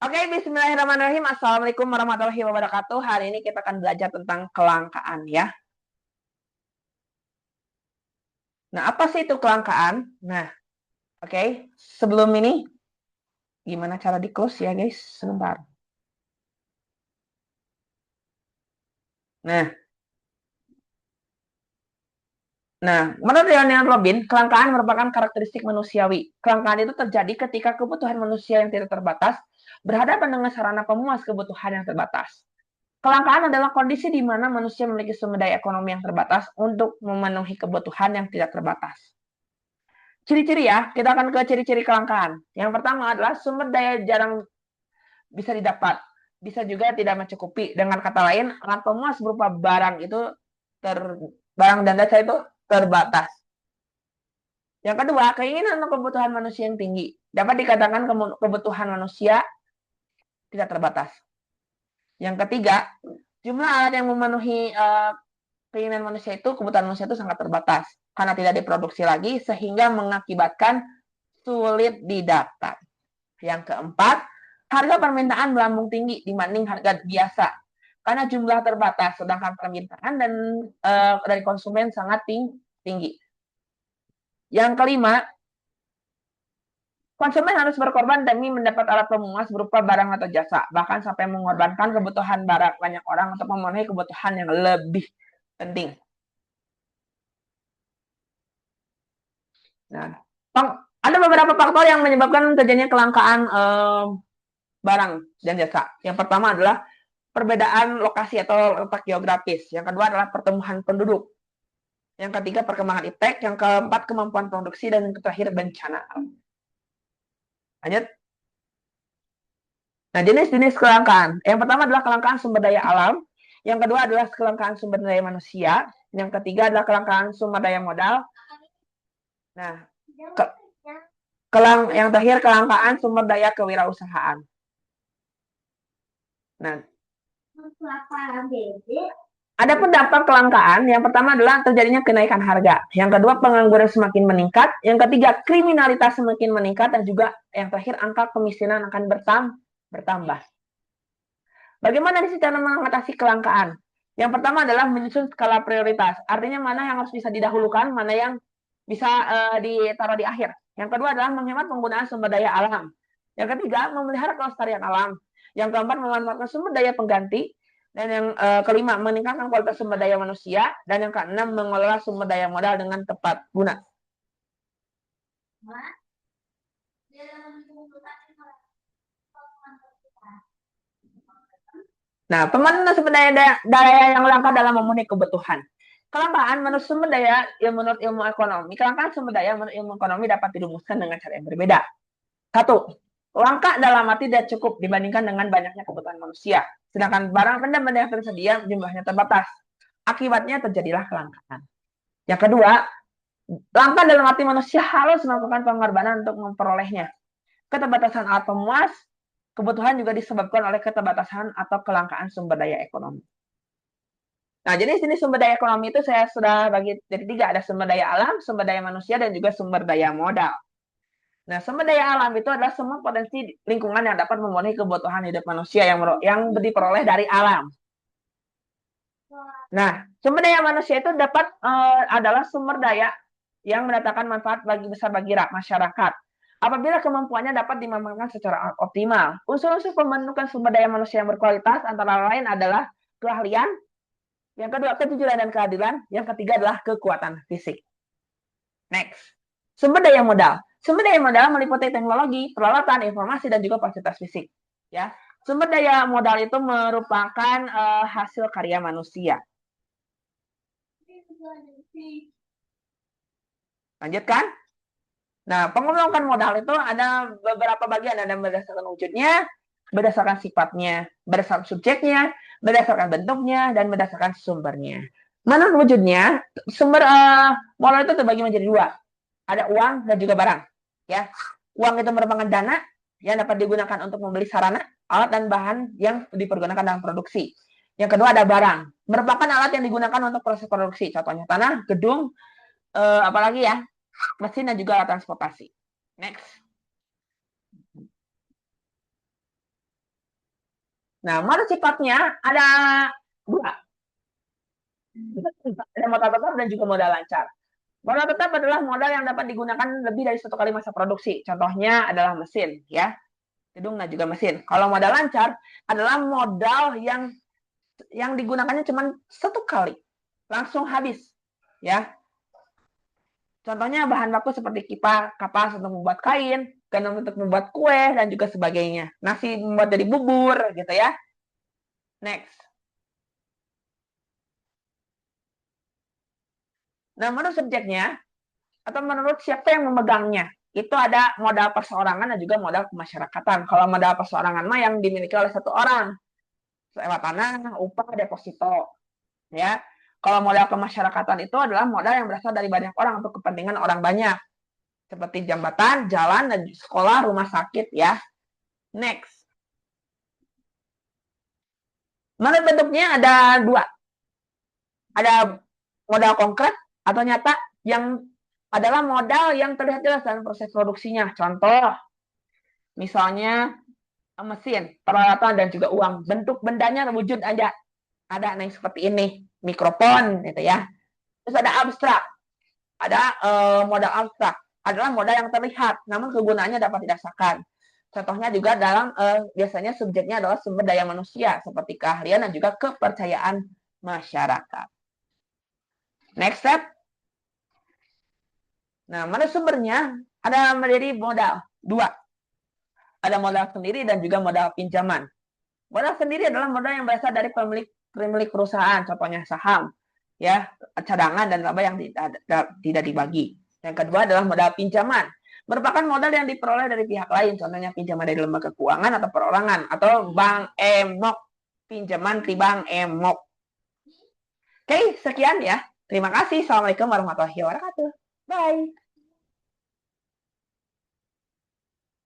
Oke, bismillahirrahmanirrahim. Assalamualaikum warahmatullahi wabarakatuh. Hari ini kita akan belajar tentang kelangkaan ya. Nah, apa sih itu kelangkaan? Nah, oke. Sebelum ini, gimana cara di close ya guys? Sebentar. Nah, menurut Leonard Robin, kelangkaan merupakan karakteristik manusiawi. Kelangkaan itu terjadi ketika kebutuhan manusia yang tidak terbatas berhadapan dengan sarana pemuas kebutuhan yang terbatas. Kelangkaan adalah kondisi di mana manusia memiliki sumber daya ekonomi yang terbatas untuk memenuhi kebutuhan yang tidak terbatas. Ciri-ciri ya, kita akan ke ciri-ciri kelangkaan. Yang pertama adalah sumber daya jarang bisa didapat. Bisa juga tidak mencukupi. Dengan kata lain, alat pemuas berupa barang itu barang dan jasa itu terbatas. Yang kedua, keinginan untuk kebutuhan manusia yang tinggi. Dapat dikatakan kebutuhan manusia tidak terbatas. Yang ketiga, jumlah alat yang memenuhi keinginan manusia itu, kebutuhan manusia itu sangat terbatas. Karena tidak diproduksi lagi, sehingga mengakibatkan sulit didapat. Yang keempat, harga permintaan melambung tinggi dibanding harga biasa. Karena jumlah terbatas, sedangkan permintaan dari konsumen sangat tinggi. Yang kelima, konsumen harus berkorban demi mendapat alat pemuas berupa barang atau jasa, bahkan sampai mengorbankan kebutuhan banyak orang untuk memenuhi kebutuhan yang lebih penting. Nah, ada beberapa faktor yang menyebabkan terjadinya kelangkaan barang dan jasa. Yang pertama adalah perbedaan lokasi atau letak geografis. Yang kedua adalah pertumbuhan penduduk. Yang ketiga perkembangan iptek. Yang keempat kemampuan produksi. Dan yang terakhir bencana alam. Lanjut. Nah, jenis-jenis kelangkaan. Yang pertama adalah kelangkaan sumber daya alam. Yang kedua adalah kelangkaan sumber daya manusia. Yang ketiga adalah kelangkaan sumber daya modal. Nah, yang terakhir kelangkaan sumber daya kewirausahaan. Nah, ada pun dampak kelangkaan. Yang pertama adalah terjadinya kenaikan harga. Yang kedua, pengangguran semakin meningkat. Yang ketiga, kriminalitas semakin meningkat. Dan juga yang terakhir, angka kemiskinan akan bertambah. Bagaimana sih cara mengatasi kelangkaan? Yang pertama adalah menyusun skala prioritas. Artinya mana yang harus bisa didahulukan, mana yang bisa ditaruh di akhir. Yang kedua adalah menghemat penggunaan sumber daya alam. Yang ketiga, memelihara kelestarian alam. Yang keempat, memanfaatkan sumber daya pengganti. Dan yang kelima, meningkatkan kualitas sumber daya manusia. Dan yang keenam, mengelola sumber daya modal dengan tepat guna. Nah, pembangunan sumber daya yang langka dalam memenuhi kebutuhan. Kelangkaan menurut sumber daya yang menurut ilmu ekonomi, kelangkaan sumber daya menurut ilmu ekonomi dapat dirumuskan dengan cara yang berbeda. Satu, langka dalam arti tidak cukup dibandingkan dengan banyaknya kebutuhan manusia. Sedangkan barang benda-benda yang tersedia jumlahnya terbatas. Akibatnya terjadilah kelangkaan. Yang kedua, langka dalam arti manusia harus melakukan pengorbanan untuk memperolehnya. Keterbatasan alat pemuas, kebutuhan juga disebabkan oleh keterbatasan atau kelangkaan sumber daya ekonomi. Nah, jenis-jenis sumber daya ekonomi itu saya sudah bagi jadi tiga. Ada sumber daya alam, sumber daya manusia, dan juga sumber daya modal. Nah, sumber daya alam itu adalah semua potensi lingkungan yang dapat memenuhi kebutuhan hidup manusia yang diperoleh dari alam. Nah, sumber daya manusia itu adalah sumber daya yang mendatangkan manfaat besar bagi masyarakat. Apabila kemampuannya dapat dimanfaatkan secara optimal. Unsur-unsur pembentukan sumber daya manusia yang berkualitas antara lain adalah keahlian, yang kedua kejujuran dan keadilan, yang ketiga adalah kekuatan fisik. Next, sumber daya modal. Sumber daya modal meliputi teknologi, peralatan, informasi, dan juga fasilitas fisik. Ya, sumber daya modal itu merupakan hasil karya manusia. Lanjutkan. Nah, pengembangan modal itu ada beberapa bagian. Ada berdasarkan wujudnya, berdasarkan sifatnya, berdasarkan subjeknya, berdasarkan bentuknya, dan berdasarkan sumbernya. Menurut wujudnya, sumber modal itu terbagi menjadi dua. Ada uang dan juga barang. Ya, uang itu merupakan dana yang dapat digunakan untuk membeli sarana, alat, dan bahan yang dipergunakan dalam produksi. Yang kedua ada barang, merupakan alat yang digunakan untuk proses produksi. Contohnya tanah, gedung, apalagi ya, mesin dan juga alat transportasi. Next. Nah, modal sifatnya ada dua. Ada modal tetap dan juga modal lancar. Modal tetap adalah modal yang dapat digunakan lebih dari satu kali masa produksi. Contohnya adalah mesin, ya, gedung dan juga mesin. Kalau modal lancar adalah modal yang digunakannya cuma satu kali, langsung habis, ya. Contohnya bahan baku seperti kapas untuk membuat kain, gandum untuk membuat kue dan juga sebagainya. Nasi membuat dari bubur, gitu ya. Next. Nah, menurut subjeknya atau menurut siapa yang memegangnya, itu ada modal perseorangan dan juga modal kemasyarakatan. Kalau modal perseorangan mah yang dimiliki oleh satu orang, sewa tanah, upah, deposito, ya. Kalau modal kemasyarakatan itu adalah modal yang berasal dari banyak orang untuk kepentingan orang banyak, seperti jembatan, jalan, dan sekolah, rumah sakit, ya. Next. Menurut bentuknya ada dua. Ada modal konkret atau nyata yang adalah modal yang terlihat jelas dalam proses produksinya. Contoh, misalnya mesin, peralatan, dan juga uang. Bentuk bendanya wujud aja. Ada nih seperti ini, mikrofon, gitu ya. Terus ada abstrak. Ada modal abstrak. Adalah modal yang terlihat, namun kegunaannya dapat dirasakan. Contohnya juga dalam biasanya subjeknya adalah sumber daya manusia, seperti keahlian dan juga kepercayaan masyarakat. Next step. Nah, mana sumbernya? Ada menjadi modal. Dua. Ada modal sendiri dan juga modal pinjaman. Modal sendiri adalah modal yang berasal dari pemilik perusahaan, contohnya saham, ya, cadangan dan laba yang tidak dibagi. Yang kedua adalah modal pinjaman, merupakan modal yang diperoleh dari pihak lain, contohnya pinjaman dari lembaga keuangan atau perorangan atau bank emok, pinjaman di bank emok. Oke, sekian ya. Terima kasih. Assalamualaikum warahmatullahi wabarakatuh. Bye.